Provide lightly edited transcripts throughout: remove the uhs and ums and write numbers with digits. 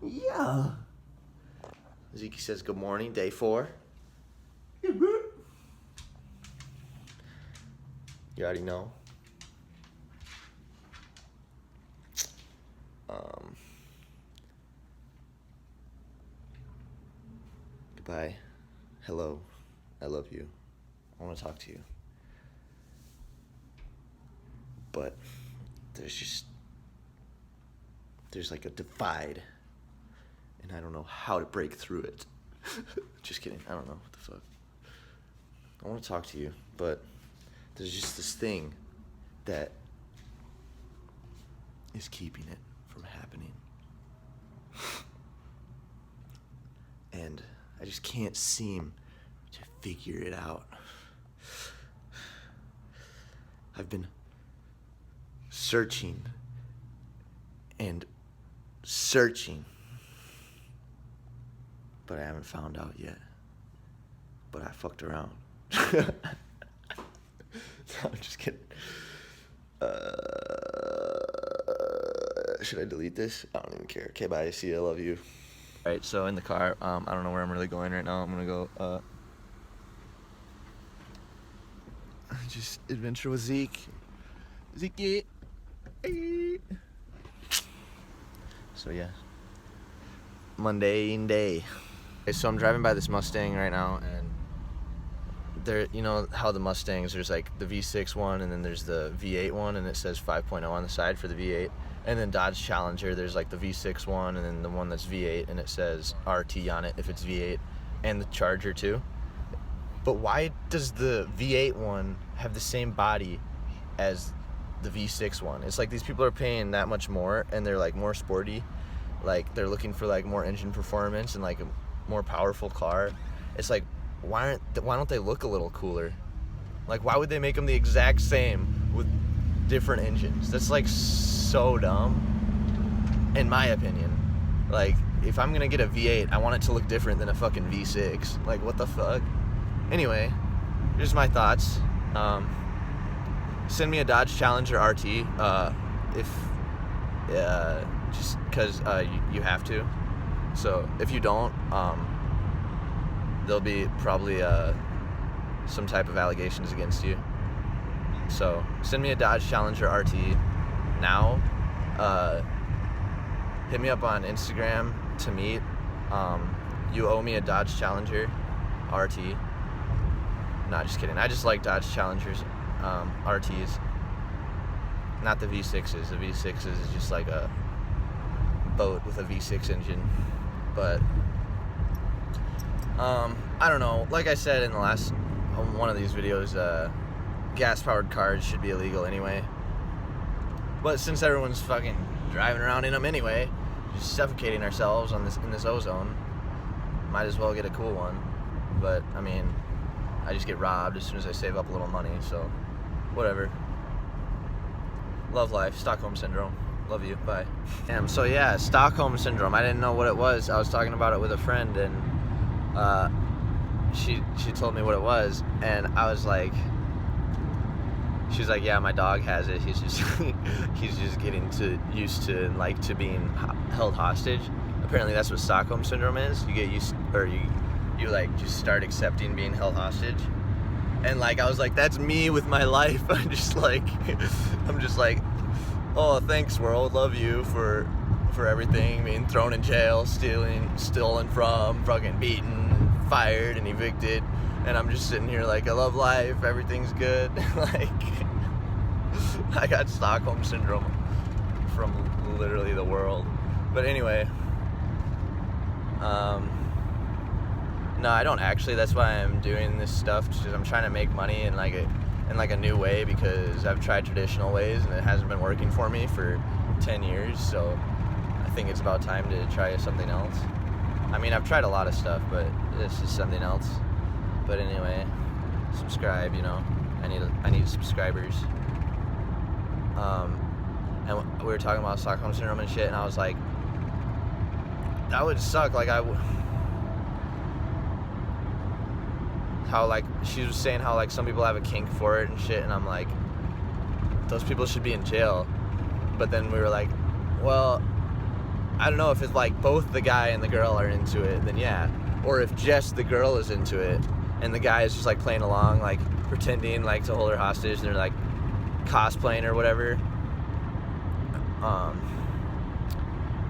Yeah. Zeke says good morning, day 4. You already know. Goodbye. Hello. I love you. I want to talk to you. But there's like a divide, and I don't know how to break through it. Just kidding. I don't know what the fuck. I want to talk to you, but there's just this thing that is keeping it from happening. And I just can't seem to figure it out. I've been searching and searching, but I haven't found out yet. But I fucked around. No, I'm just kidding. Should I delete this? I don't even care. Okay, bye. See you. I love you. All right, so in the car, I don't know where I'm really going right now. I'm gonna go just adventure with Zeke. Zeke. So yeah, mundane day. Okay, so I'm driving by this Mustang right now, and there, you know how the Mustangs, there's like the V6 one, and then there's the V8 one, and it says 5.0 on the side for the V8. And then Dodge Challenger, there's like the V6 one, and then the one that's V8, and it says RT on it if it's V8, and the Charger too. But why does the V8 one have the same body as the V6 one? It's like these people are paying that much more, and they're like more sporty, like they're looking for like more engine performance and like a more powerful car. It's like, why don't they look a little cooler? Like, why would they make them the exact same with different engines? That's like so dumb, in my opinion. Like, if I'm gonna get a V8, I want it to look different than a fucking V6. Like, what the fuck? Anyway, here's my thoughts. Send me a Dodge Challenger RT just because you have to. So if you don't, there'll be probably some type of allegations against you. So send me a Dodge Challenger RT now. Hit me up on Instagram to meet. You owe me a Dodge Challenger RT. Nah, just kidding. I just like Dodge Challengers RTs, not the V6s. The V6s is just like a boat with a V6 engine. But I don't know. Like I said in the last one of these videos, gas-powered cars should be illegal anyway. But since everyone's fucking driving around in them anyway, just suffocating ourselves in this ozone, might as well get a cool one. But I mean, I just get robbed as soon as I save up a little money, so whatever. Love life. Stockholm Syndrome. Love you. Bye. Damn, so yeah, Stockholm Syndrome. I didn't know what it was. I was talking about it with a friend, and she told me what it was, and I was like, she's like, yeah, my dog has it. He's just he's just getting used to and like to being held hostage. Apparently that's what Stockholm Syndrome is. You get used, or you like just start accepting being held hostage. And like I was like, that's me with my life. I'm just like, oh, thanks world, love you for everything, being thrown in jail, stolen from, fucking beaten, fired, and evicted. And I'm just sitting here like, I love life, everything's good. Like, I got Stockholm Syndrome from literally the world. But anyway, no, I don't actually. That's why I'm doing this stuff, because I'm trying to make money in like a new way, because I've tried traditional ways and it hasn't been working for me for 10 years. So I think it's about time to try something else. I mean, I've tried a lot of stuff, but this is something else. But anyway, subscribe, you know. I need subscribers. And we were talking about Stockholm Syndrome and shit, and I was like, that would suck. Like, how like she was saying how like some people have a kink for it and shit, and I'm like, those people should be in jail. But then we were like, Well, I don't know if it's like both the guy and the girl are into it, then yeah. Or if just the girl is into it and the guy is just like playing along, like pretending like to hold her hostage, and they're like cosplaying or whatever.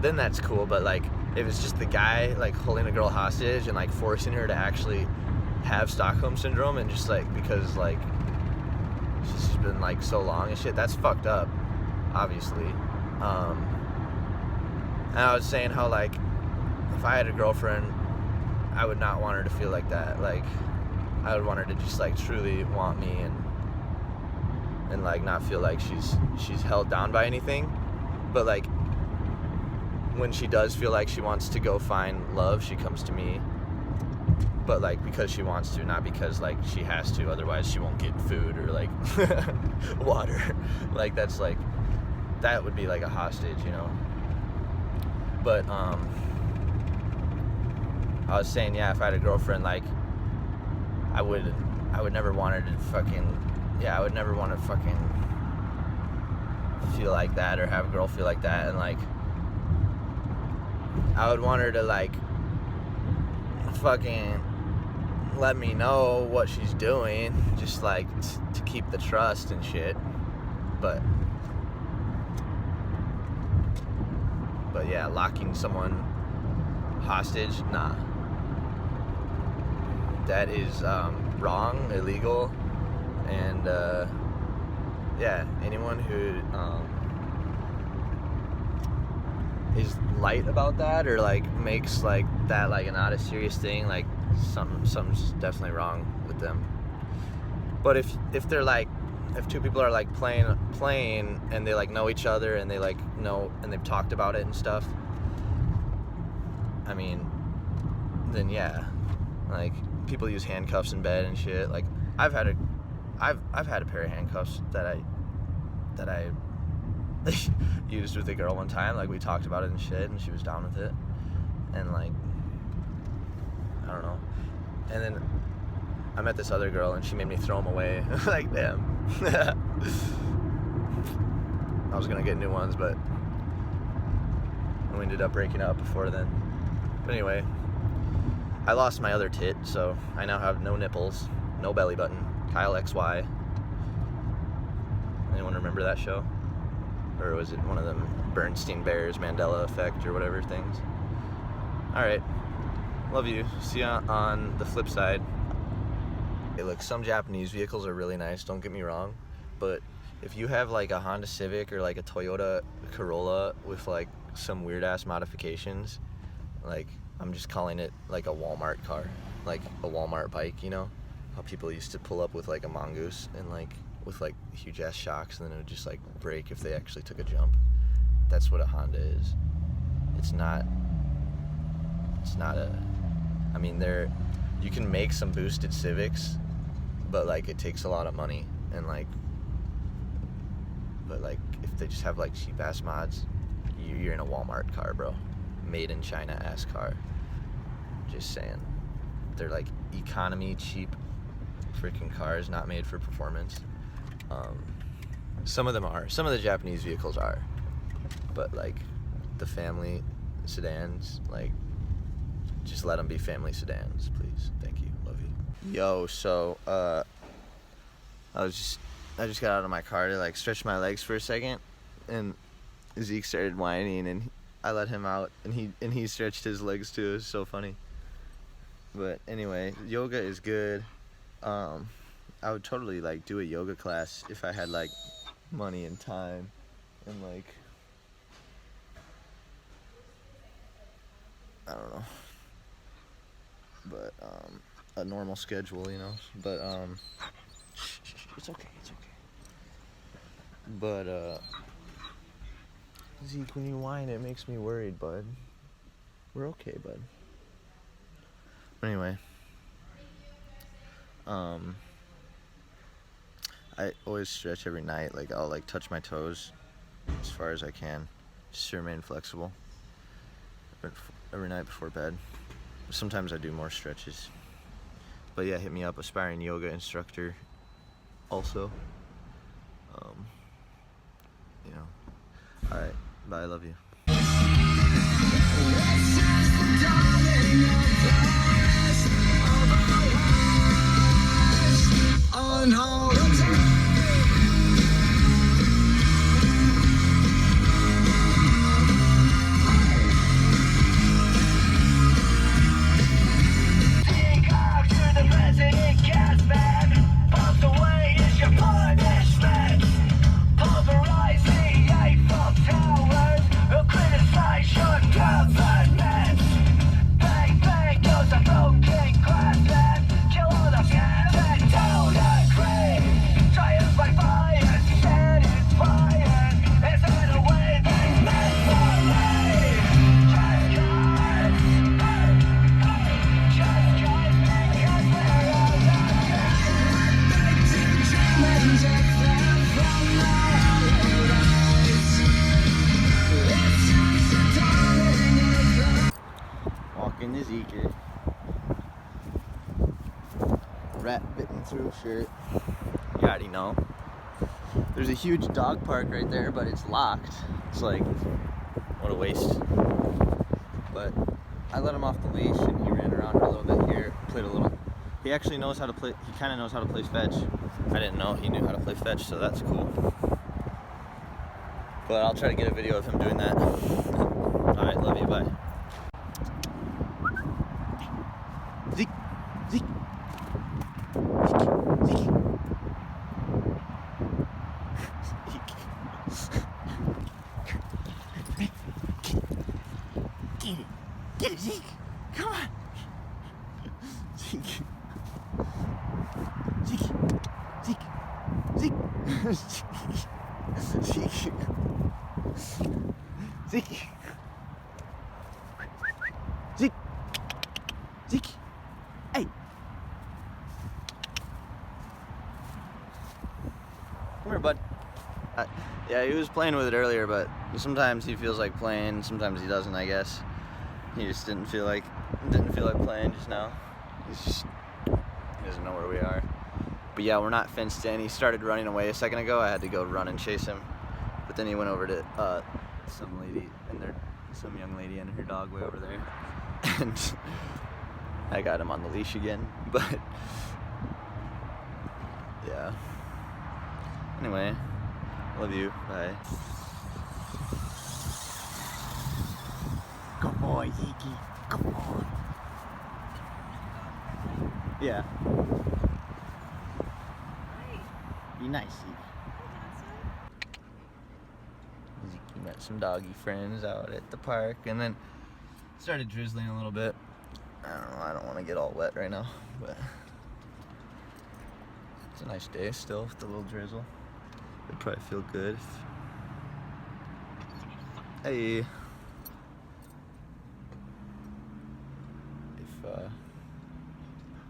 Then that's cool. But like if it's just the guy like holding a girl hostage and like forcing her to actually have Stockholm syndrome, and just like because like she's been like so long and shit, that's fucked up, obviously. And I was saying how like if I had a girlfriend, I would not want her to feel like that. Like I would want her to just like truly want me, and like not feel like she's held down by anything. But like when she does feel like she wants to go find love, she comes to me. But like because she wants to, not because like she has to, otherwise she won't get food or like water. Like that's like, that would be like a hostage, you know. But I was saying, yeah, if I had a girlfriend, like I would never want her to fucking, yeah, I would never want to fucking feel like that or have a girl feel like that. And like I would want her to like fucking let me know what she's doing, just like to keep the trust and shit. But yeah, locking someone hostage, nah. That is wrong, illegal, and yeah, anyone who is light about that or like makes like that like not a serious thing, like something's definitely wrong with them. But if they're like, if two people are like playing and they like know each other and they like know and they've talked about it and stuff, I mean, then yeah, like people use handcuffs in bed and shit. Like I've had a pair of handcuffs that I used with a girl one time. Like we talked about it and shit, and she was down with it, and like I don't know. And then I met this other girl and she made me throw them away. Like damn. I was gonna get new ones, but we ended up breaking up before then. But anyway, I lost my other tit, so I now have no nipples, no belly button. Kyle XY. Anyone remember that show? Or was it one of them Bernstein Bears, Mandela Effect, or whatever things? Alright. Love you. See ya on the flip side. Hey, look, some Japanese vehicles are really nice, don't get me wrong. But if you have like a Honda Civic or like a Toyota Corolla with like some weird ass modifications, like I'm just calling it like a Walmart car, like a Walmart bike, you know? How people used to pull up with like a Mongoose and like with like huge ass shocks, and then it would just like break if they actually took a jump. That's what a Honda is. It's not a, I mean, you can make some boosted Civics, but like it takes a lot of money, and like, but like if they just have like cheap ass mods, you're in a Walmart car, bro. Made in China ass car. Just saying. They're like economy, cheap freaking cars, not made for performance. Some of them are. Some of the Japanese vehicles are. But like the family sedans, like just let them be family sedans, please. Thank you. Love you. Yo, so I just got out of my car to like stretch my legs for a second, and Zeke started whining, and I let him out, and he stretched his legs too. It was so funny. But anyway, yoga is good. I would totally like do a yoga class if I had like money and time and like, I don't know, but a normal schedule, you know. But it's okay. But Zeke, when you whine, it makes me worried, bud. We're okay, bud. Anyway, I always stretch every night. Like I'll like touch my toes as far as I can, just to remain flexible. Every night before bed. Sometimes I do more stretches. But yeah, hit me up, aspiring yoga instructor. Also, you know. All right, Bye, I love you. Walking the Zeker. Rat bitten through shirt. You already know. There's a huge dog park right there, but it's locked. It's like, what a waste. But I let him off the leash and he ran around a little bit here, played a little. He actually knows how to play, he kind of knows how to play fetch. I didn't know he knew how to play fetch, so that's cool. But I'll try to get a video of him doing that. Alright, love you, bye. Zeke, Zeke, Zeke, Zeke. Get it, Zeke. Come on. Zeke. Zeke. Zeke. Zeke. Zeke. Zeke. Zeke. Zeke. Hey. Come here, bud. Yeah, he was playing with it earlier, but sometimes he feels like playing, sometimes he doesn't, I guess. He just didn't feel like playing just now. He doesn't know where we are. But yeah, we're not fenced in. He started running away a second ago. I had to go run and chase him. But then he went over to some young lady and her dog way over there. And I got him on the leash again. But yeah. Anyway, love you. Bye. Good boy, Zeke. Good boy. Yeah. Be nice, Zeke. Zeke met some doggy friends out at the park, and then started drizzling a little bit. I don't know, I don't want to get all wet right now, but it's a nice day still with the little drizzle. It'd probably feel good if... Hey.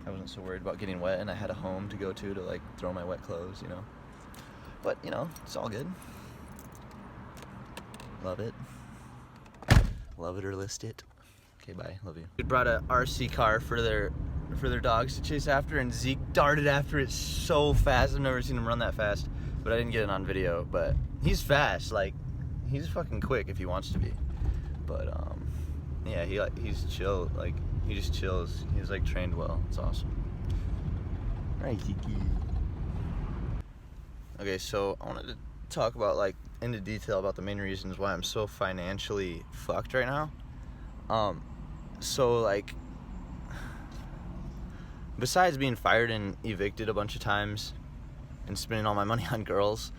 I wasn't so worried about getting wet and I had a home to go to like throw my wet clothes, you know. But, you know, it's all good. Love it. Love it or list it. Okay, bye. Love you. We brought a RC car for their dogs to chase after, and Zeke darted after it so fast. I've never seen him run that fast, but I didn't get it on video. But he's fast. Like, he's fucking quick if he wants to be. But yeah, he's chill. Like, he just chills. He's like trained well. It's awesome. Right, Kiki. Okay, so I wanted to talk about, like, into detail about the main reasons why I'm so financially fucked right now. So, like, besides being fired and evicted a bunch of times and spending all my money on girls,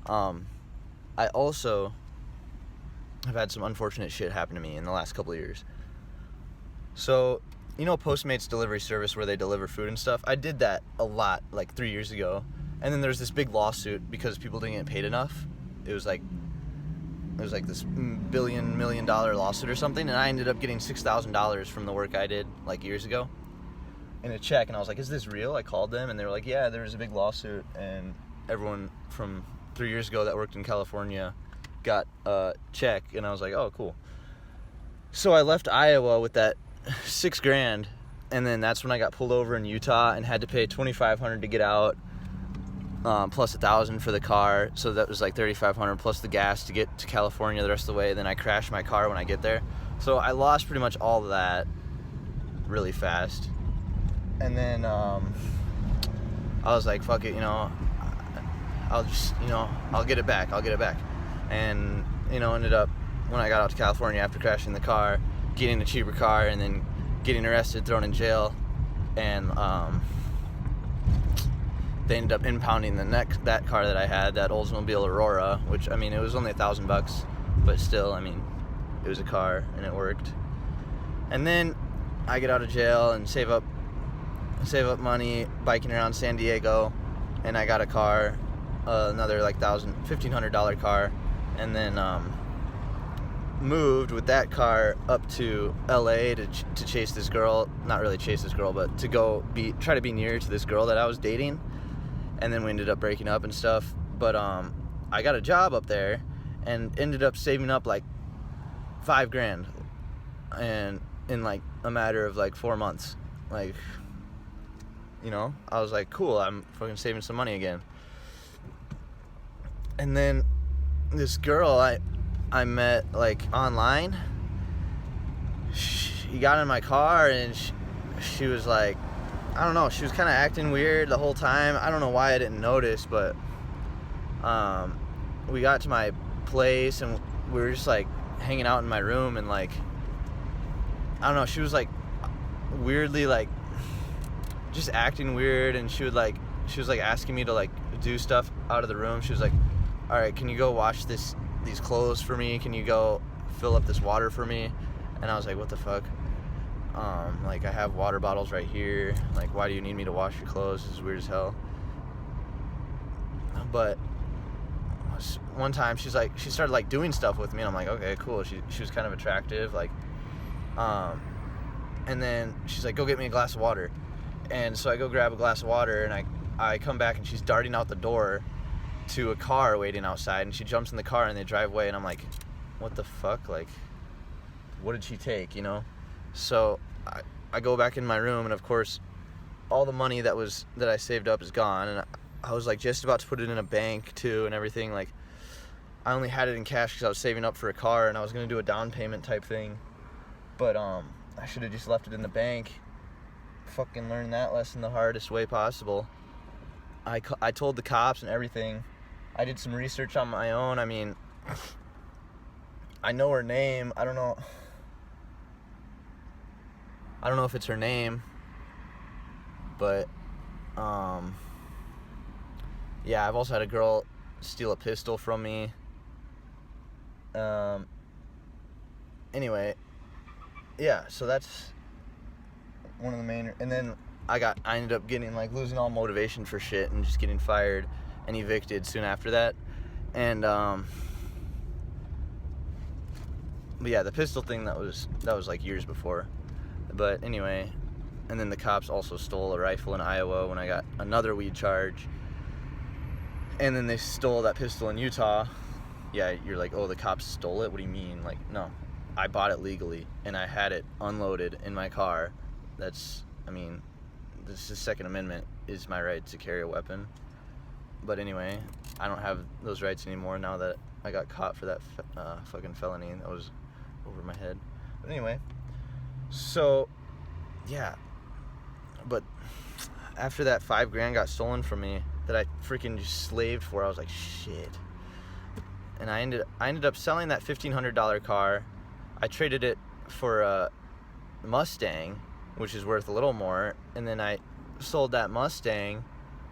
I also have had some unfortunate shit happen to me in the last couple of years. So, you know, Postmates delivery service where they deliver food and stuff? I did that a lot, like 3 years ago. And then there's this big lawsuit because people didn't get paid enough. It was like this $1 million lawsuit or something, and I ended up getting $6,000 from the work I did like years ago in a check. And I was like, is this real? I called them and they were like, yeah, there was a big lawsuit and everyone from 3 years ago that worked in California got a check. And I was like, oh, cool. So I left Iowa with that $6,000, and then that's when I got pulled over in Utah and had to pay $2,500 to get out. plus $1,000 for the car, so that was like $3,500 plus the gas to get to California the rest of the way. Then I crashed my car when I get there, so I lost pretty much all of that really fast. And then I was like, fuck it, I'll just, I'll get it back. And ended up, when I got out to California after crashing the car, getting a cheaper car and then getting arrested, thrown in jail, and they ended up impounding that car that I had, that Oldsmobile Aurora, which, I mean, it was only $1,000, but still, I mean, it was a car and it worked. And then I get out of jail and save up money biking around San Diego, and I got a car, another like $1,500 car, and then moved with that car up to LA to chase this girl. Not really chase this girl, but to try to be near to this girl that I was dating. And then we ended up breaking up and stuff. But I got a job up there and ended up saving up like $5,000, and in like a matter of like 4 months. Like, I was like, cool, I'm fucking saving some money again. And then this girl I met like online, she got in my car and she was like, I don't know, she was kind of acting weird the whole time. I don't know why I didn't notice, but we got to my place and we were just like hanging out in my room, and like, I don't know, she was like weirdly like just acting weird, and she was like asking me to like do stuff out of the room. She was like, all right, can you go wash these clothes for me? Can you go fill up this water for me? And I was like, what the fuck? Like, I have water bottles right here. Like, why do you need me to wash your clothes? This is weird as hell. But one time she started like doing stuff with me, and I'm like, okay, cool. She was kind of attractive, like, and then she's like, go get me a glass of water. And so I go grab a glass of water, and I come back, and she's darting out the door to a car waiting outside, and she jumps in the car and they drive away, and I'm like, what the fuck? Like, what did she take, So I go back in my room, and of course all the money that I saved up is gone, and I was like just about to put it in a bank too and everything. Like, I only had it in cash because I was saving up for a car, and I was going to do a down payment type thing, but I should have just left it in the bank. Fucking learned that lesson the hardest way possible. I told the cops and everything. I did some research on my own. I mean, I know her name. I don't know if it's her name, but yeah, I've also had a girl steal a pistol from me. Anyway, yeah, so that's one of the main, and then I ended up getting like losing all motivation for shit and just getting fired and evicted soon after that. And but yeah, the pistol thing, that was like years before. But anyway, and then the cops also stole a rifle in Iowa when I got another weed charge. And then they stole that pistol in Utah. Yeah, you're like, oh, the cops stole it? What do you mean? Like, no, I bought it legally and I had it unloaded in my car. This is Second Amendment, is my right to carry a weapon. But anyway, I don't have those rights anymore now that I got caught for that fucking felony. That was over my head. But anyway, so yeah. But after that $5,000 got stolen from me that I freaking just slaved for, I was like, shit. And I ended up selling that $1,500 car. I traded it for a Mustang, which is worth a little more, and then I sold that Mustang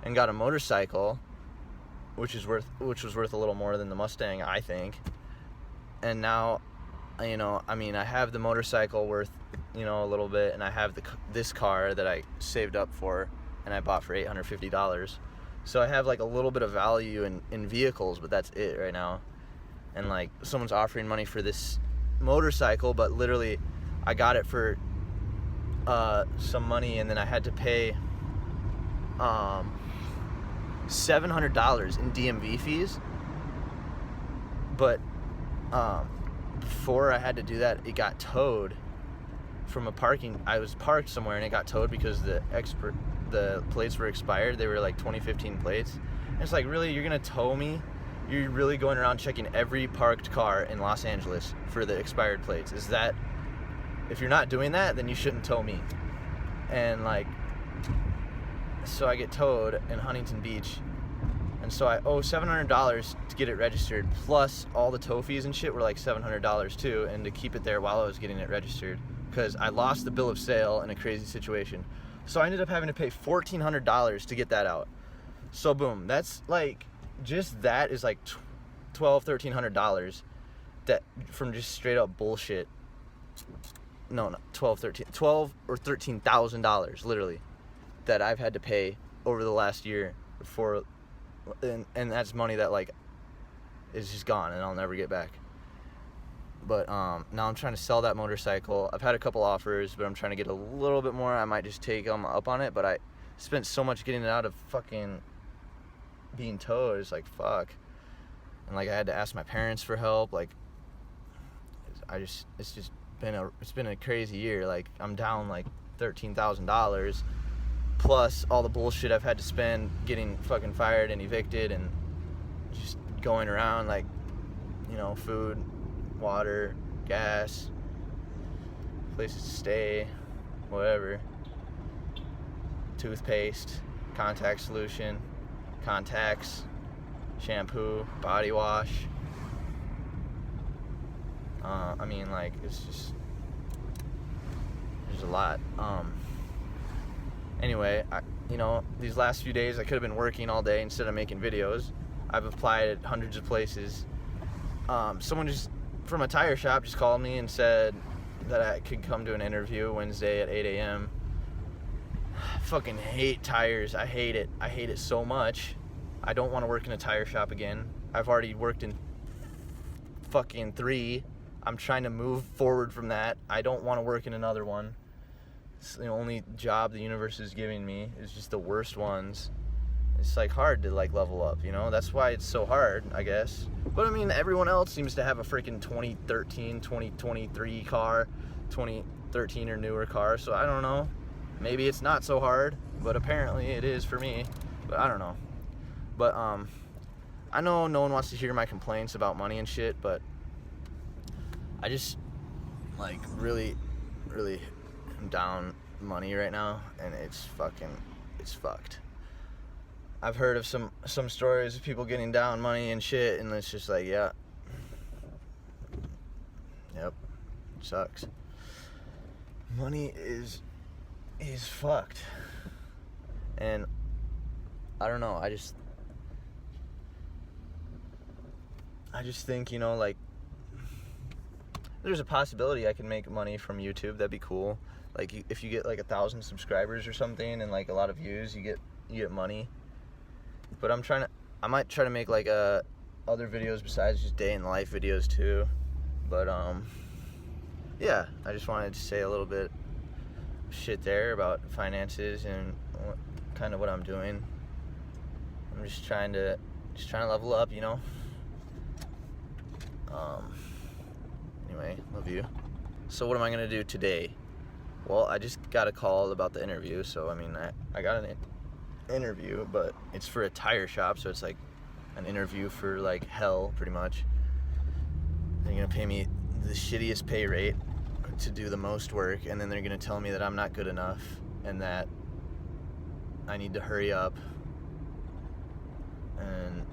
and got a motorcycle, which was worth a little more than the Mustang, I think. And now, I have the motorcycle worth, a little bit, and I have this car that I saved up for and I bought for $850. So I have like a little bit of value in vehicles, but that's it right now. And like, someone's offering money for this motorcycle, but literally I got it for some money, and then I had to pay $700 in DMV fees. But before I had to do that, it got towed from a parking. I was parked somewhere and it got towed because the plates were expired. They were like 2015 plates, And it's like, really, you're gonna tow me? You're really going around checking every parked car in Los Angeles for the expired plates? Is that, if you're not doing that, then you shouldn't tow me. And like, so I get towed in Huntington Beach, and so I owe $700 to get it registered, plus all the tow fees and shit were like $700 too, and to keep it there while I was getting it registered, because I lost the bill of sale in a crazy situation. So I ended up having to pay $1,400 to get that out. So boom, that's like, just that is like $1,200-$1,300 that from just straight up bullshit. No, $12,000 or $13,000 literally that I've had to pay over the last year for, and that's money that like is just gone and I'll never get back. But now I'm trying to sell that motorcycle. I've had a couple offers, but I'm trying to get a little bit more. I might just take them up on it, but I spent so much getting it out of fucking being towed. It's like, fuck. And like, I had to ask my parents for help. Like, it's been a crazy year. Like, I'm down like $13,000 plus all the bullshit I've had to spend getting fucking fired and evicted and just going around, like, you know, food, water, gas, places to stay, whatever, toothpaste, contact solution, contacts, shampoo, body wash. I mean, like, it's just, there's a lot. Anyway, these last few days I could have been working all day instead of making videos. I've applied at hundreds of places. Someone just from a tire shop just called me and said that I could come to an interview Wednesday at 8 a.m. I fucking hate tires. I hate it. I hate it so much. I don't want to work in a tire shop again. I've already worked in fucking 3. I'm trying to move forward from that. I don't want to work in another one. It's the only job the universe is giving me is just the worst ones. It's like hard to like level up, you know? That's why it's so hard, I guess. But I mean, everyone else seems to have a freaking 2013, 2023 car, 2013 or newer car, so I don't know. Maybe it's not so hard, but apparently it is for me. But I don't know. But I know no one wants to hear my complaints about money and shit, but I just like really am down money right now, and it's fucked. I've heard of some stories of people getting down money and shit, and it's just like, yeah, yep, it sucks. Money is fucked, and I don't know. I just think, you know, like, there's a possibility I can make money from YouTube. That'd be cool. Like, if you get like 1,000 subscribers or something and like a lot of views, you get money. But I might try to make like other videos besides just day in the life videos too. But yeah, I just wanted to say a little bit of shit there about finances and kind of what I'm doing. I'm just trying to level up, you know. Anyway, love you. So what am I gonna do today? Well, I just got a call about the interview, so I mean, I got an interview, but it's for a tire shop, so it's like an interview for like hell, pretty much. They're gonna pay me the shittiest pay rate to do the most work, and then they're gonna tell me that I'm not good enough and that I need to hurry up, and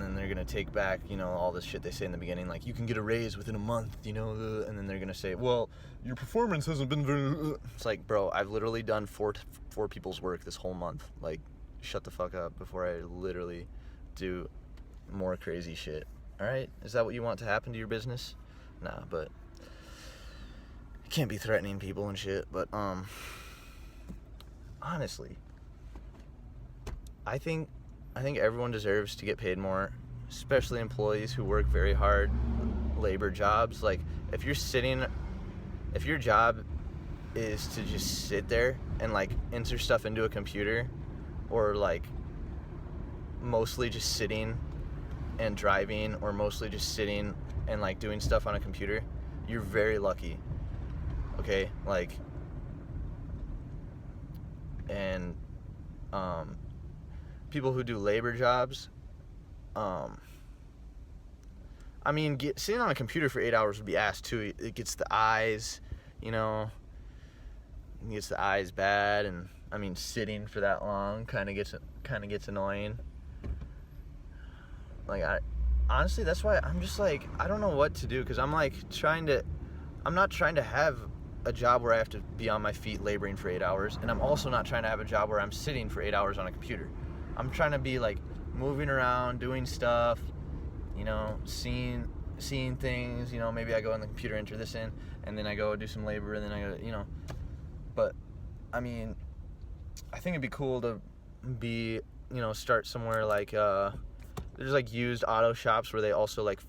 then they're gonna take back, you know, all this shit they say in the beginning, like, you can get a raise within a month, you know, and then they're gonna say, well, your performance hasn't been very. It's like, bro, I've literally done four people's work this whole month. Like, shut the fuck up before I literally do more crazy shit. All right, is that what you want to happen to your business? Nah, but you can't be threatening people and shit. But honestly, I think everyone deserves to get paid more, especially employees who work very hard labor jobs. Like, if your job is to just sit there and like enter stuff into a computer, or like mostly just sitting and driving, or mostly just sitting and like doing stuff on a computer, you're very lucky. Okay, like, and people who do labor jobs, I mean, sitting on a computer for 8 hours would be ass too. It gets the eyes, you know, it gets the eyes bad, and I mean, sitting for that long kind of gets annoying. Like, honestly, that's why I'm just like, I don't know what to do, because I'm like I'm not trying to have a job where I have to be on my feet laboring for 8 hours, and I'm also not trying to have a job where I'm sitting for 8 hours on a computer. I'm trying to be like moving around, doing stuff, you know, seeing things, you know, maybe I go on the computer, enter this in, and then I go do some labor, and then I go, you know. But I mean, I think it'd be cool to be, you know, start somewhere like there's like used auto shops where they also like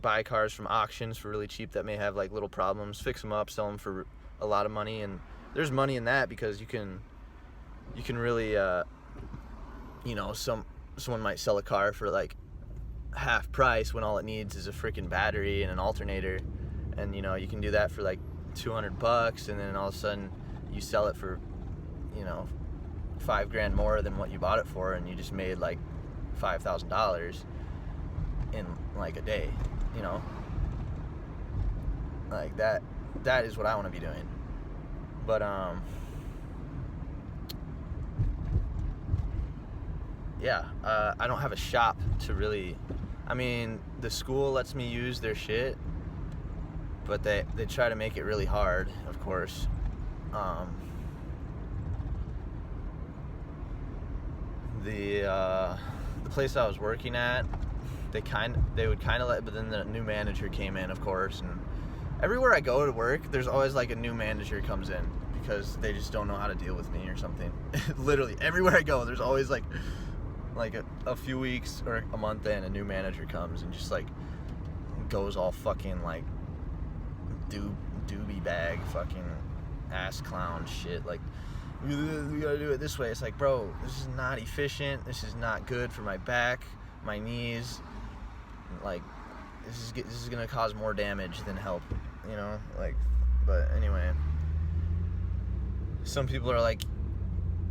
buy cars from auctions for really cheap that may have like little problems, fix them up, sell them for a lot of money. And there's money in that, because you can really you know, someone might sell a car for like half price when all it needs is a freaking battery and an alternator, and you know, you can do that for like $200, and then all of a sudden you sell it for, you know, $5,000 more than what you bought it for, and you just made like $5,000 in like a day, you know. Like that is what I want to be doing. But yeah, I don't have a shop to really, I mean, the school lets me use their shit, but they try to make it really hard, of course. The place I was working at, they would kind of let, but then the new manager came in, of course, and everywhere I go to work, there's always like a new manager comes in, because they just don't know how to deal with me or something. Literally everywhere I go, there's always like a few weeks or a month in, a new manager comes and just like goes all fucking like doobie bag fucking ass clown shit, like, we gotta do it this way. It's like, bro, this is not efficient, this is not good for my back, my knees, like, this is gonna cause more damage than help, you know, like. But anyway, some people are like,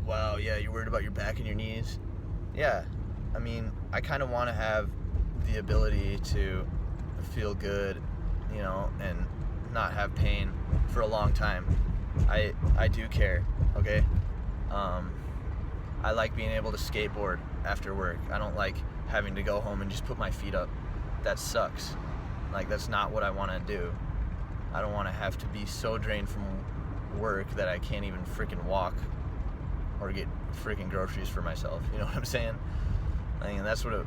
wow, yeah, you're worried about your back and your knees. Yeah, I mean, I kind of want to have the ability to feel good, you know, and not have pain for a long time. I do care, okay? I like being able to skateboard after work. I don't like having to go home and just put my feet up. That sucks. Like, that's not what I want to do. I don't want to have to be so drained from work that I can't even freaking walk or get freaking groceries for myself. You know what I'm saying? And that's what it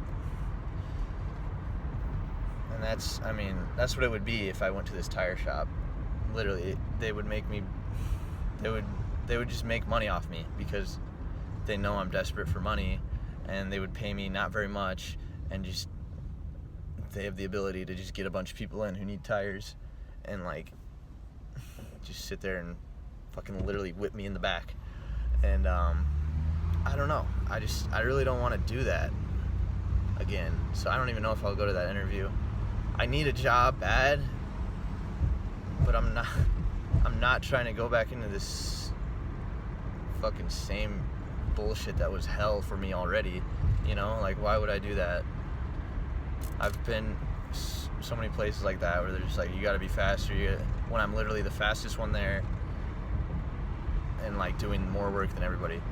would be if I went to this tire shop. Literally, they would just make money off me, because they know I'm desperate for money, and they would pay me not very much, and just, they have the ability to just get a bunch of people in who need tires, and like, just sit there and fucking literally whip me in the back. And I don't know, I really don't want to do that again. So I don't even know if I'll go to that interview. I need a job bad, but I'm not trying to go back into this fucking same bullshit that was hell for me already, you know? Like, why would I do that? I've been so many places like that where they're just like, you gotta be faster, when I'm literally the fastest one there, and like doing more work than everybody.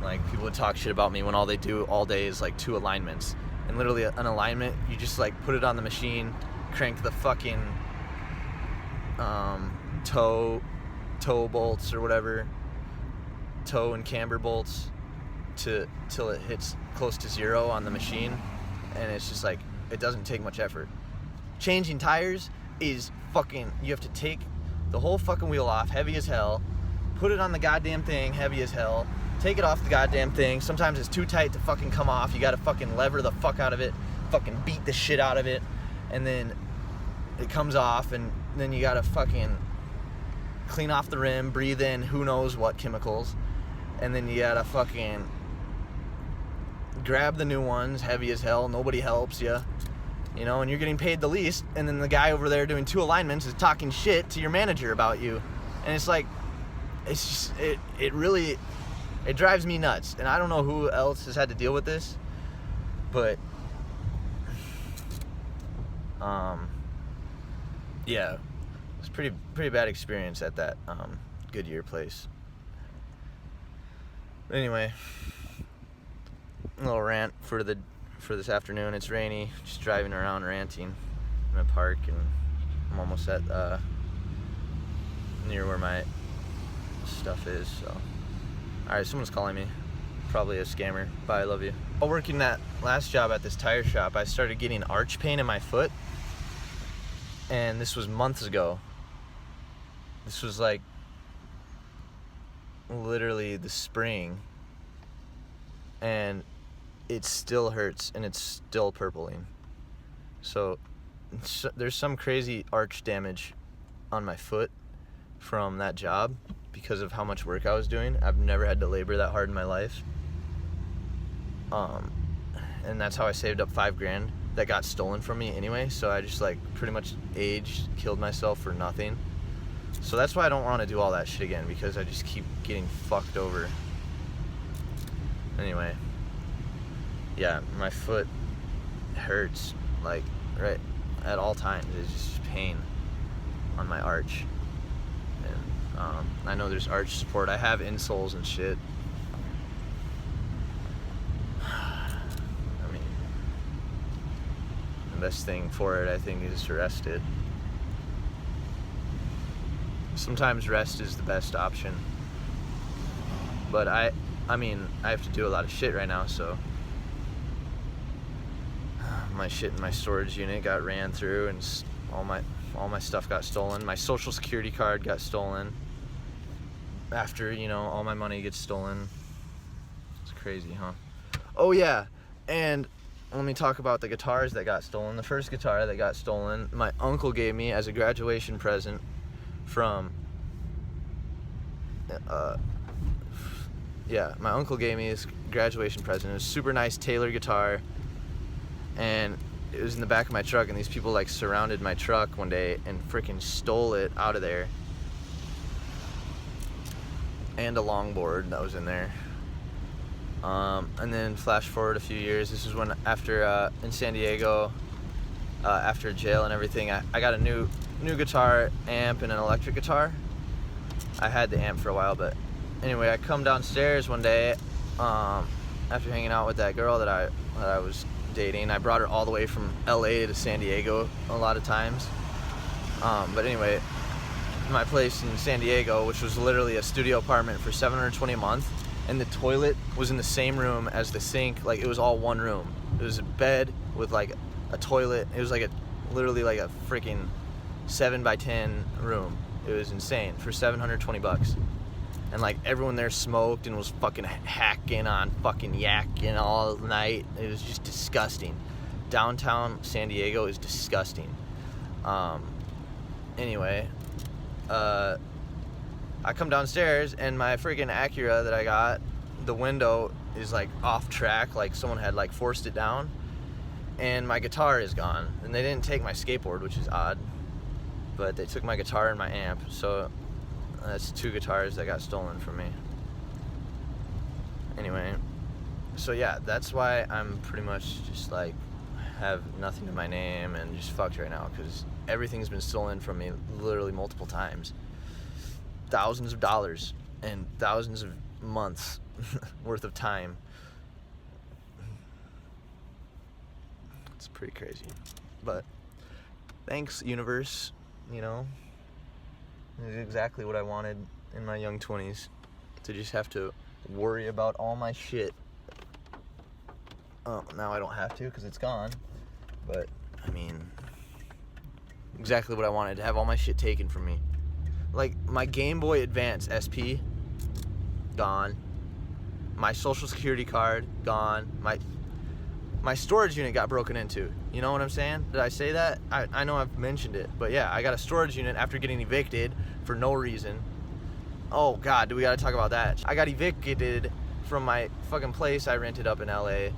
Like, people would talk shit about me when all they do all day is like 2 alignments, and literally an alignment, you just like put it on the machine, crank the fucking toe bolts or whatever, toe and camber bolts till it hits close to 0 on the machine, and it's just like, it doesn't take much effort. Changing tires is fucking, you have to take the whole fucking wheel off, heavy as hell, put it on the goddamn thing, heavy as hell, take it off the goddamn thing. Sometimes it's too tight to fucking come off. You gotta fucking lever the fuck out of it, fucking beat the shit out of it, and then it comes off, and then you gotta fucking clean off the rim, breathe in who knows what chemicals, and then you gotta fucking grab the new ones, heavy as hell, nobody helps you, you know, and you're getting paid the least, and then the guy over there doing 2 alignments is talking shit to your manager about you, and it's like, it's just, it really, It drives me nuts, and I don't know who else has had to deal with this, but yeah, it's pretty bad experience at that Goodyear place. But anyway, a little rant for this afternoon. It's rainy, just driving around ranting in a park, and I'm almost at near where my stuff is. So, all right, someone's calling me, probably a scammer. Bye, I love you. While working that last job at this tire shop, I started getting arch pain in my foot, and this was months ago. This was like literally the spring, and it still hurts, and it's still purpling. So there's some crazy arch damage on my foot from that job because of how much work I was doing. I've never had to labor that hard in my life. And that's how I saved up $5,000 that got stolen from me anyway. So I just like pretty much killed myself for nothing. So that's why I don't want to do all that shit again, because I just keep getting fucked over. Anyway, yeah, my foot hurts like right at all times. It's just pain on my arch. And I know there's arch support. I have insoles and shit. I mean, the best thing for it, I think, is to rest it. Sometimes rest is the best option. But I mean, I have to do a lot of shit right now, so my shit in my storage unit got ran through, and all my stuff got stolen. My social security card got stolen after, you know, all my money gets stolen. It's crazy, huh? Oh yeah, and let me talk about the guitars that got stolen. The first guitar that got stolen, my uncle gave me as a graduation present from my uncle gave me this graduation present. It was a super nice Taylor guitar, and it was in the back of my truck, and these people like surrounded my truck one day and freaking stole it out of there, and a longboard that was in there. And then flash forward a few years, this is when after in San Diego, after jail and everything, I got a new guitar, amp, and an electric guitar. I had the amp for a while, but anyway, I come downstairs one day after hanging out with that girl that I was dating. I brought her all the way from LA to San Diego a lot of times. But anyway, my place in San Diego, which was literally a studio apartment for $720 a month, and the toilet was in the same room as the sink. Like, it was all one room. It was a bed with like a toilet. It was like literally like a freaking 7x10 room. It was insane for $720. And like everyone there smoked and was fucking hacking on fucking yakking all night. It was just disgusting. Downtown San Diego is disgusting. Anyway, I come downstairs, and my freaking Acura that I got, the window is like off track, like someone had like forced it down, and my guitar is gone. And they didn't take my skateboard, which is odd, but they took my guitar and my amp. So that's 2 guitars that got stolen from me. Anyway, so yeah, that's why I'm pretty much just like have nothing to my name and just fucked right now, because everything's been stolen from me literally multiple times. Thousands of dollars and thousands of months worth of time. It's pretty crazy. But thanks, universe, you know. It's exactly what I wanted in my young 20s, to just have to worry about all my shit. Oh, now I don't have to because it's gone. But, I mean, exactly what I wanted, to have all my shit taken from me. Like, my Game Boy Advance SP, gone. My social security card, gone. My storage unit got broken into. You know what I'm saying? Did I say that? I know I've mentioned it, but yeah, I got a storage unit after getting evicted for no reason. Oh God, do we gotta talk about that? I got evicted from my fucking place I rented up in LA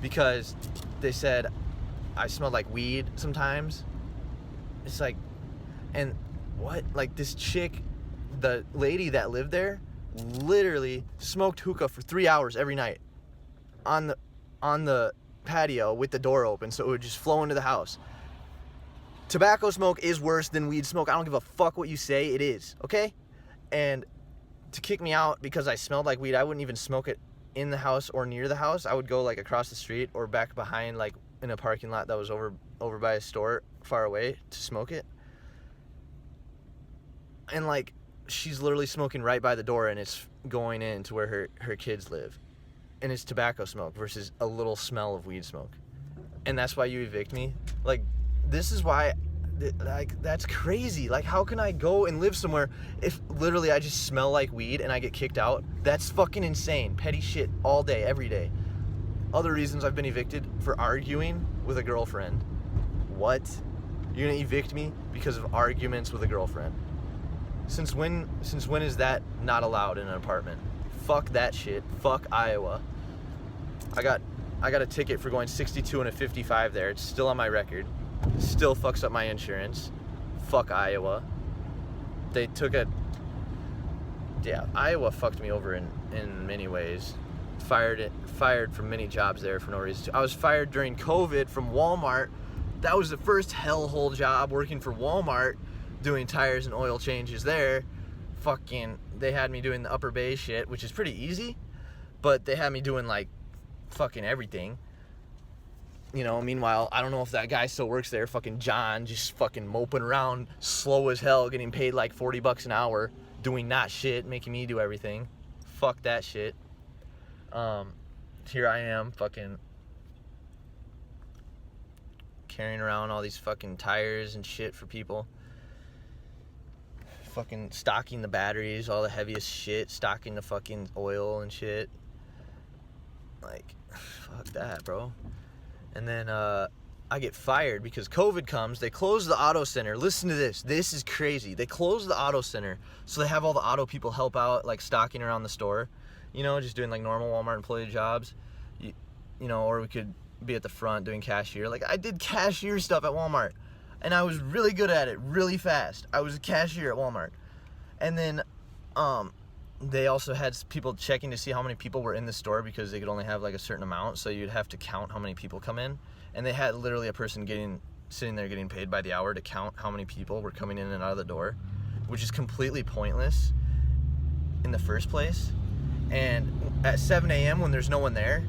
because they said I smelled like weed sometimes. It's like, and what? Like, this chick, the lady that lived there, literally smoked hookah for 3 hours every night on the patio with the door open so it would just flow into the house. Tobacco smoke is worse than weed smoke. I don't give a fuck what you say, it is, okay? And to kick me out because I smelled like weed, I wouldn't even smoke it in the house or near the house. I would go like across the street or back behind, like in a parking lot that was over by a store far away to smoke it. And like, she's literally smoking right by the door and it's going in to where her kids live. And it's tobacco smoke versus a little smell of weed smoke. And that's why you evict me? Like, this is why, like, that's crazy. Like, how can I go and live somewhere if literally I just smell like weed and I get kicked out? That's fucking insane. Petty shit all day, every day. Other reasons I've been evicted: for arguing with a girlfriend. What? You're gonna evict me because of arguments with a girlfriend? Since when is that not allowed in an apartment? Fuck that shit. Fuck Iowa. I got a ticket for going 62 and a 55 there. It's still on my record. Still fucks up my insurance. Fuck Iowa. They took Iowa fucked me over in many ways. Fired from many jobs there for no reason. I was fired during COVID from Walmart. That was the first hellhole job, working for Walmart, doing tires and oil changes there. Fucking, they had me doing the Upper Bay shit, which is pretty easy, but they had me doing like fucking everything. You know, meanwhile, I don't know if that guy still works there, fucking John, just fucking moping around, slow as hell, getting paid like $40 an hour, doing not shit, making me do everything. Fuck that shit. Here I am, fucking carrying around all these fucking tires and shit for people. Fucking stocking the batteries, all the heaviest shit, stocking the fucking oil and shit. Like, fuck that, bro. And then I get fired because COVID comes. They close the auto center. Listen to this. This is crazy. They close the auto center, so they have all the auto people help out, like stocking around the store. You know, just doing like normal Walmart employee jobs. You know, or we could be at the front doing cashier. Like, I did cashier stuff at Walmart, and I was really good at it, really fast. I was a cashier at Walmart. And then they also had people checking to see how many people were in the store because they could only have like a certain amount, so you'd have to count how many people come in. And they had literally a person sitting there getting paid by the hour to count how many people were coming in and out of the door, which is completely pointless in the first place. And at 7 a.m. when there's no one there,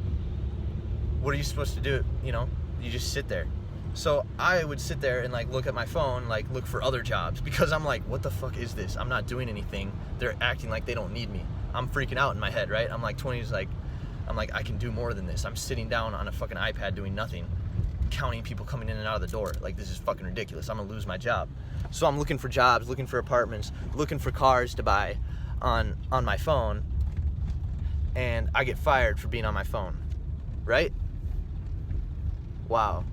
what are you supposed to do? You know, you just sit there. So I would sit there and like look at my phone, like look for other jobs, because I'm like, what the fuck is this? I'm not doing anything. They're acting like they don't need me. I'm freaking out in my head, right? I'm like I'm like, I can do more than this. I'm sitting down on a fucking iPad doing nothing, counting people coming in and out of the door. Like, this is fucking ridiculous. I'm gonna lose my job. So I'm looking for jobs, looking for apartments, looking for cars to buy on my phone, and I get fired for being on my phone, right? Wow.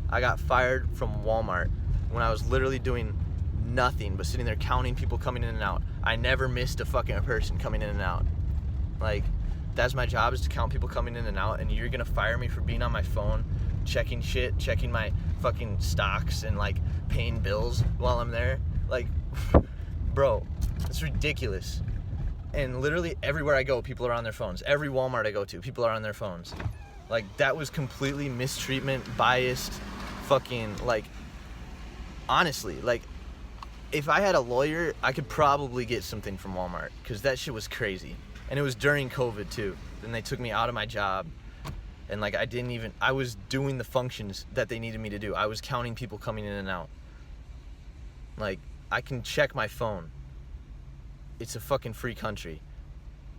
I got fired from Walmart when I was literally doing nothing but sitting there counting people coming in and out. I never missed a fucking person coming in and out. Like, that's my job, is to count people coming in and out, and you're gonna fire me for being on my phone, checking shit, checking my fucking stocks and like paying bills while I'm there? Like, bro, it's ridiculous. And literally everywhere I go, people are on their phones. Every Walmart I go to, people are on their phones. Like, that was completely mistreatment, biased, fucking, like, honestly, like, if I had a lawyer, I could probably get something from Walmart, because that shit was crazy. And it was during COVID too. Then they took me out of my job, and like, I was doing the functions that they needed me to do. I was counting people coming in and out. Like, I can check my phone. It's a fucking free country.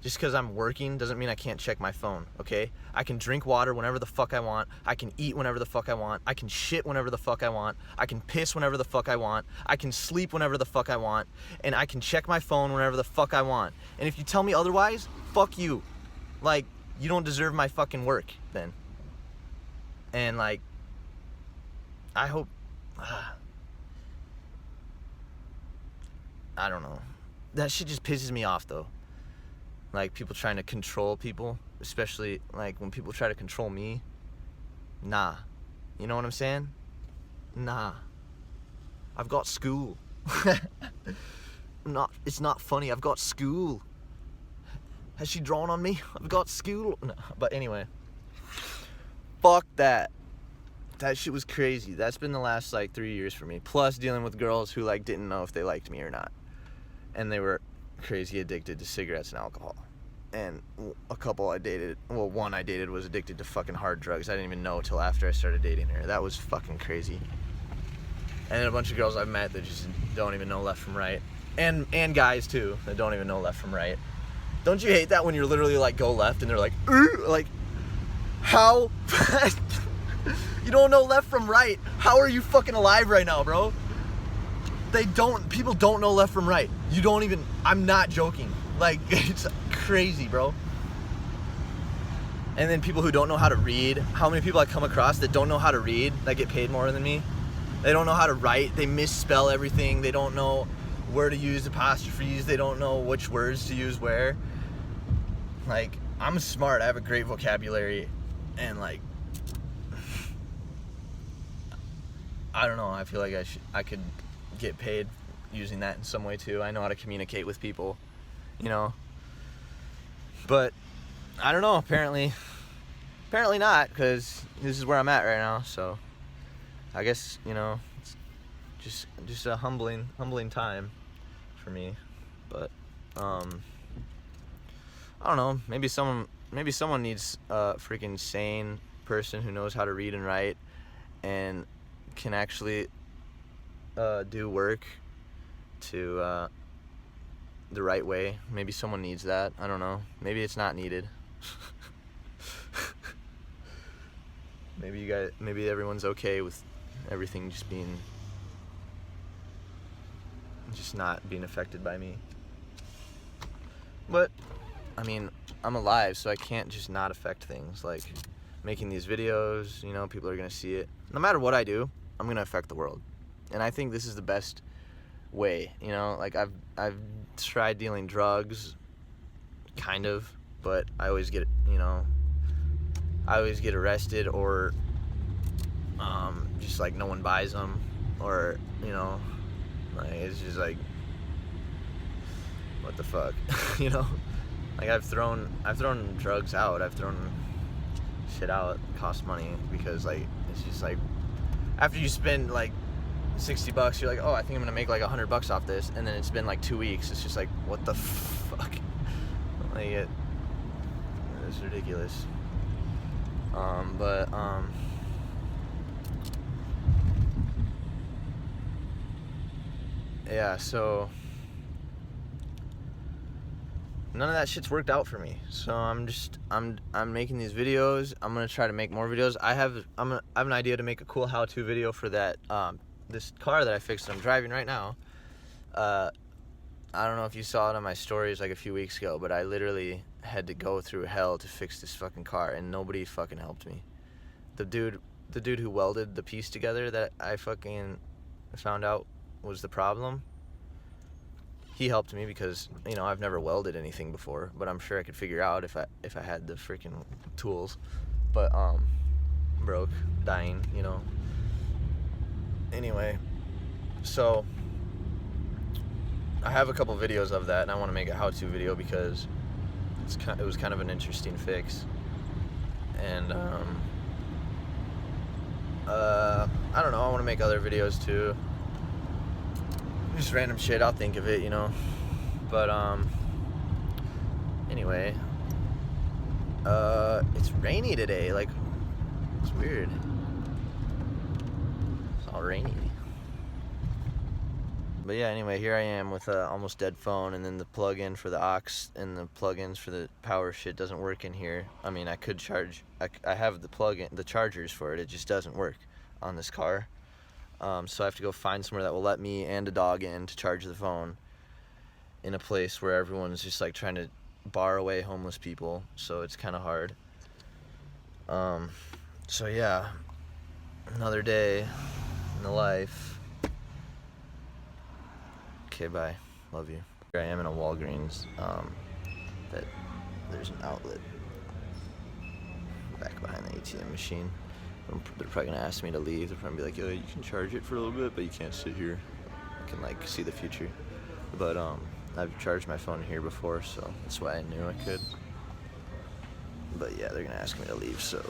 Just because I'm working doesn't mean I can't check my phone, okay? I can drink water whenever the fuck I want. I can eat whenever the fuck I want. I can shit whenever the fuck I want. I can piss whenever the fuck I want. I can sleep whenever the fuck I want. And I can check my phone whenever the fuck I want. And if you tell me otherwise, fuck you. Like, you don't deserve my fucking work then. And like, I hope, I don't know. That shit just pisses me off though. Like, people trying to control people, especially like when people try to control me. Nah. You know what I'm saying? Nah. I've got school. It's not funny. I've got school. Has she drawn on me? I've got school. No, but anyway, fuck that. That shit was crazy. That's been the last like 3 years for me. Plus dealing with girls who like didn't know if they liked me or not, and they were crazy addicted to cigarettes and alcohol. And a couple I dated, well, one I dated was addicted to fucking hard drugs. I didn't even know till after I started dating her. That was fucking crazy. And then a bunch of girls I've met that just don't even know left from right. And guys too that don't even know left from right. Don't you hate that when you're literally like go left and they're like, like, how? You don't know left from right. How are you fucking alive right now, bro? People don't know left from right. You don't even, I'm not joking. Like, it's crazy, bro. And then people who don't know how to read, how many people I come across that don't know how to read, that get paid more than me? They don't know how to write, they misspell everything, they don't know where to use apostrophes, they don't know which words to use where. Like, I'm smart, I have a great vocabulary, and like, I don't know, I feel like I could get paid using that in some way too. I know how to communicate with people, you know. But I don't know, apparently not, because this is where I'm at right now. So I guess, you know, it's just a humbling time for me. But I don't know, maybe someone needs a freaking sane person who knows how to read and write and can actually do work to the right way. Maybe someone needs that. I don't know. Maybe it's not needed. Maybe everyone's okay with everything just not being affected by me. But I mean, I'm alive, so I can't just not affect things. Like making these videos, you know, people are gonna see it. No matter what I do, I'm gonna affect the world. And I think this is the best way, you know. Like I've tried dealing drugs, kind of, but I always get, you know, arrested, or just like no one buys them, or, you know, like it's just like, what the fuck. You know, like I've thrown drugs out, I've thrown shit out, it costs money, because like it's just like after you spend like $60, you're like, oh, I think I'm gonna make like $100 off this, and then it's been like 2 weeks. It's just like, what the fuck? Like it's ridiculous. Yeah, so none of that shit's worked out for me. So I'm making these videos. I'm gonna try to make more videos. I have an idea to make a cool how-to video for that this car that I fixed that I'm driving right now. I don't know if you saw it on my stories like a few weeks ago, but I literally had to go through hell to fix this fucking car, and nobody fucking helped me. The dude who welded the piece together that I fucking found out was the problem, he helped me, because, you know, I've never welded anything before, but I'm sure I could figure out if I had the freaking tools. But broke, dying, you know. Anyway, so I have a couple videos of that, and I want to make a how-to video because it was kind of an interesting fix. And I don't know, I want to make other videos too. Just random shit, I'll think of it, you know. But anyway, it's rainy today. Like, it's weird. It's all rainy. But yeah, anyway, here I am with a almost dead phone, and then the plug-in for the aux and the plug-ins for the power shit doesn't work in here. I mean, I could charge. I have the plug-in, the chargers for it. It just doesn't work on this car. So I have to go find somewhere that will let me and a dog in to charge the phone in a place where everyone's just like trying to bar away homeless people. So it's kind of hard. So yeah, another day in the life. Okay, bye. Love you. Here I am in a Walgreens. That there's an outlet back behind the ATM machine. They're probably gonna ask me to leave. They're probably be like, yo, you can charge it for a little bit, but you can't sit here. I can like see the future. But I've charged my phone here before, so that's why I knew I could. But yeah, they're gonna ask me to leave, so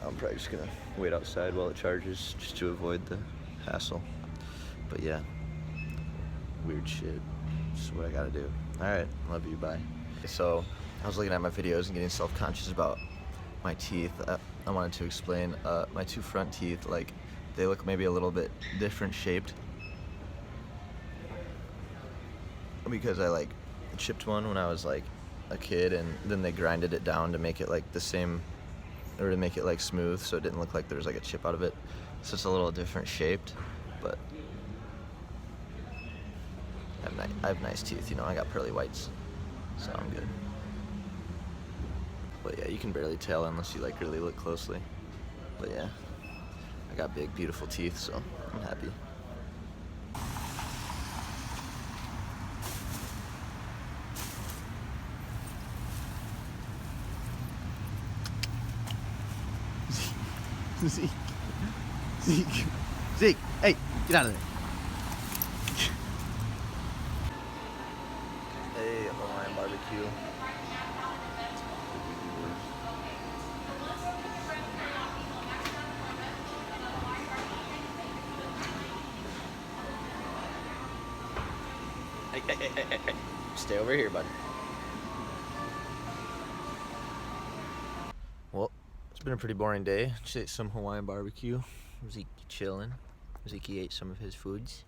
I'm probably just gonna wait outside while it charges, just to avoid the hassle. But yeah, weird shit. This is what I gotta do. Alright, love you, bye. So, I was looking at my videos and getting self-conscious about my teeth. I wanted to explain, my two front teeth, like, they look maybe a little bit different shaped. Because I, like, chipped one when I was, like, a kid, and then they grinded it down to make it, like, the same, or to make it, like, smooth, so it didn't look like there was, like, a chip out of it. So it's a little different shaped, but I have nice teeth, you know, I got pearly whites, so I'm good. But yeah, you can barely tell unless you like really look closely. But yeah, I got big, beautiful teeth, so I'm happy. Zeke, hey, get out of there. Hey, Hawaiian barbecue. Hey. Stay over here, bud. Well, it's been a pretty boring day. Just ate some Hawaiian barbecue. Zeke chilling. Zeke ate some of his foods.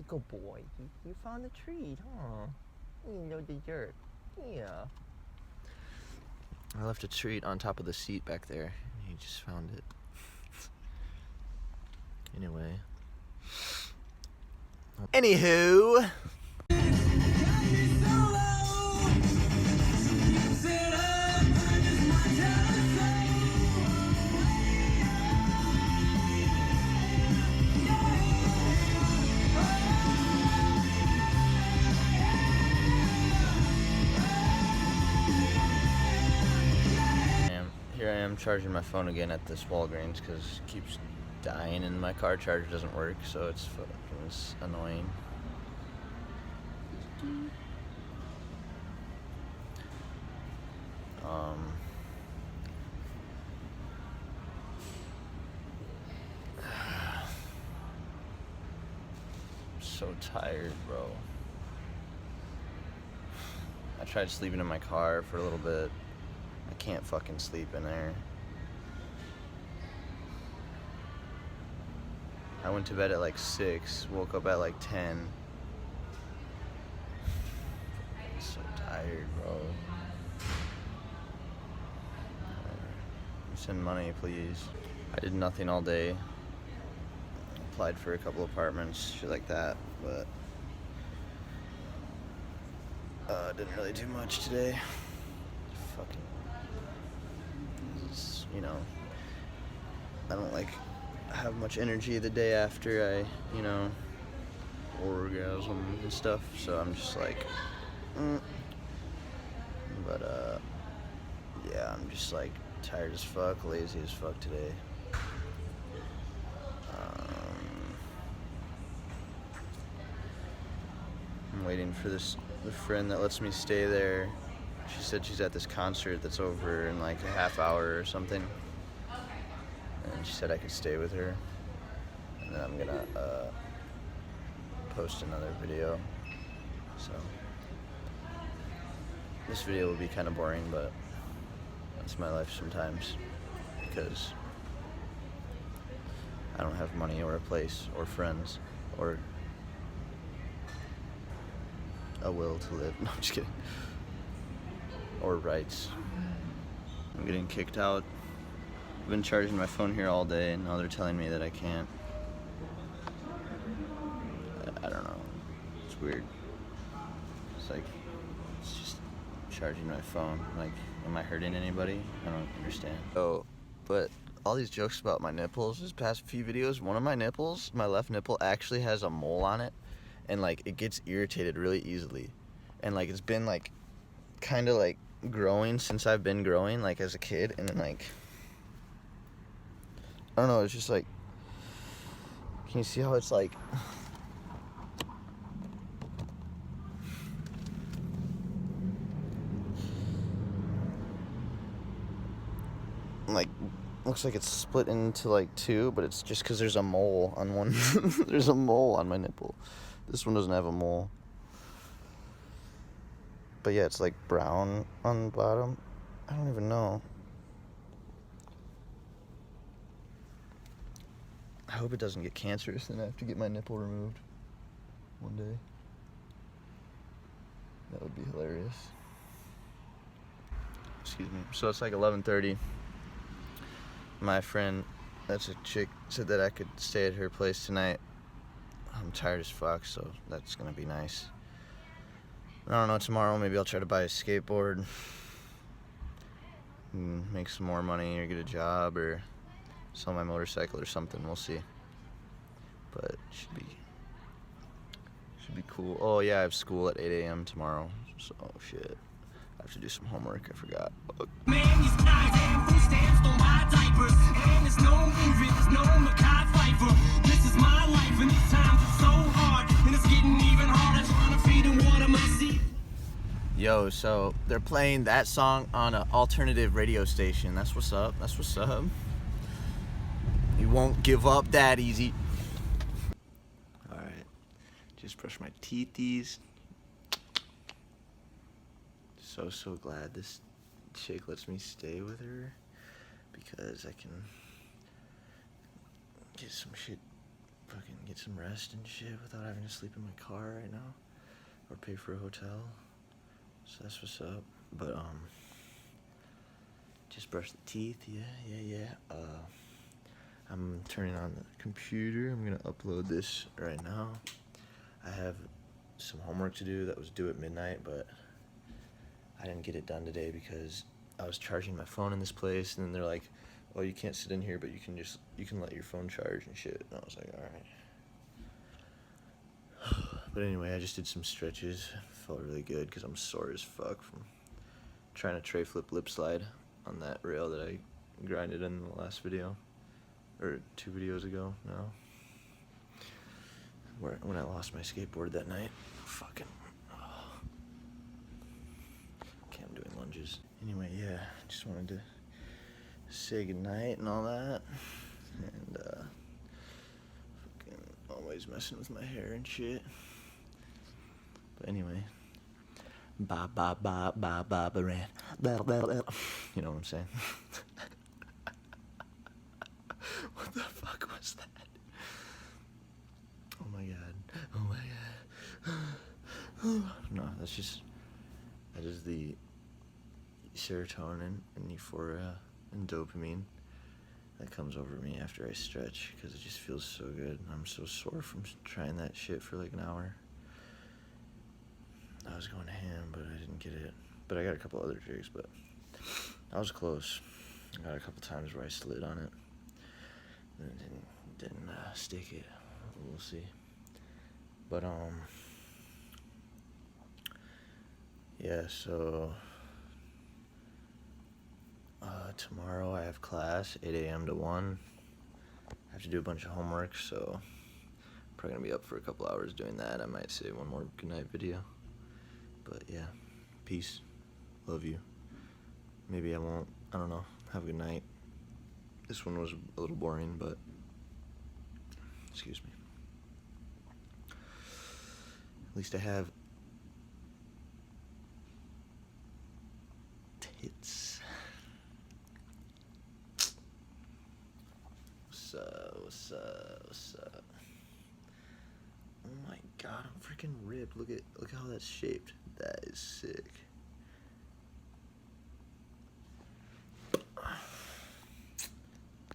Good boy. You found the treat, huh? You know the dirt. Yeah. I left a treat on top of the seat back there. And he just found it. Anyway. Anywho. Here I am charging my phone again at this Walgreens because it keeps dying and my car charger doesn't work, so it's annoying. I'm so tired, bro. I tried sleeping in my car for a little bit. I can't fucking sleep in there. I went to bed at like 6, woke up at like 10. I'm so tired, bro. Send money, please. I did nothing all day. Applied for a couple apartments, shit like that, but didn't really do much today. Fucking, you know, I don't like have much energy the day after I, you know, orgasm and stuff, so I'm just like, but yeah, I'm just like tired as fuck, lazy as fuck today. I'm waiting for the friend that lets me stay there. She said she's at this concert that's over in like a half hour or something. And she said I could stay with her. And then I'm gonna post another video. So this video will be kind of boring, but that's my life sometimes because I don't have money or a place or friends or a will to live. No, I'm just kidding. Or rights. I'm getting kicked out. I've been charging my phone here all day, and now they're telling me that I can't. I don't know. It's weird. It's like, it's just charging my phone. Like, am I hurting anybody? I don't understand. Oh, but all these jokes about my nipples, this past few videos, one of my nipples, my left nipple, actually has a mole on it. And, like, it gets irritated really easily. And, like, it's been, like, kind of, like, growing since I've been growing, like, as a kid. And then, like, I don't know, it's just, like, can you see how it's, like, like, looks like it's split into like two, but it's just because there's a mole on one. There's a mole on my nipple. This one doesn't have a mole. But yeah, it's like brown on the bottom. I don't even know. I hope it doesn't get cancerous and I have to get my nipple removed one day. That would be hilarious. Excuse me. So it's like 11:30. My friend, that's a chick, said that I could stay at her place tonight. I'm tired as fuck, so that's gonna be nice. I don't know, tomorrow maybe I'll try to buy a skateboard, and make some more money, or get a job, or sell my motorcycle or something. We'll see. But it should be cool. Oh yeah, I have school at 8 a.m. tomorrow. So shit, I have to do some homework. I forgot. Man, these guys have food stamps, don't buy diapers, and there's no movie, there's no Mackay Pfeiffer. This is my life, and these times are so hard, and it's getting even harder trying to feed and water my seed. Yo, so they're playing that song on an alternative radio station. That's what's up. That's what's up. You won't give up that easy. All right, just brush my teethies. So glad this chick lets me stay with her, because I can get some shit, fucking get some rest and shit without having to sleep in my car right now, or pay for a hotel. So that's what's up. But just brush the teeth. Yeah. I'm turning on the computer. I'm gonna upload this right now. I have some homework to do that was due at midnight, but I didn't get it done today because I was charging my phone in this place, and then they're like, "Oh, you can't sit in here, but you can let your phone charge and shit." And I was like, "All right." But anyway, I just did some stretches. Felt really good because I'm sore as fuck from trying to tray flip lip slide on that rail that I grinded in the last video, or 2 videos ago now, when I lost my skateboard that night. Fucking. Okay, I'm doing lunges. Anyway, yeah, just wanted to say goodnight and all that, and fucking always messing with my hair and shit. But anyway, ba ran. You know what I'm saying? What the fuck was that? Oh my god. No, that is the serotonin and euphoria and dopamine that comes over me after I stretch, because it just feels so good. I'm so sore from trying that shit for like an hour. I was going ham, but I didn't get it. But I got a couple other jigs, but I was close. I got a couple times where I slid on it, and it didn't stick it. We'll see. But yeah. So tomorrow I have class 8 a.m. to 1. I have to do a bunch of homework, so I'm probably gonna be up for a couple hours doing that. I might say one more goodnight video. But yeah, peace. Love you. Maybe I won't. I don't know. Have a good night. This one was a little boring, but excuse me. At least I have tits. What's up? Oh my god, I'm freaking ripped. Look how that's shaped. That is sick.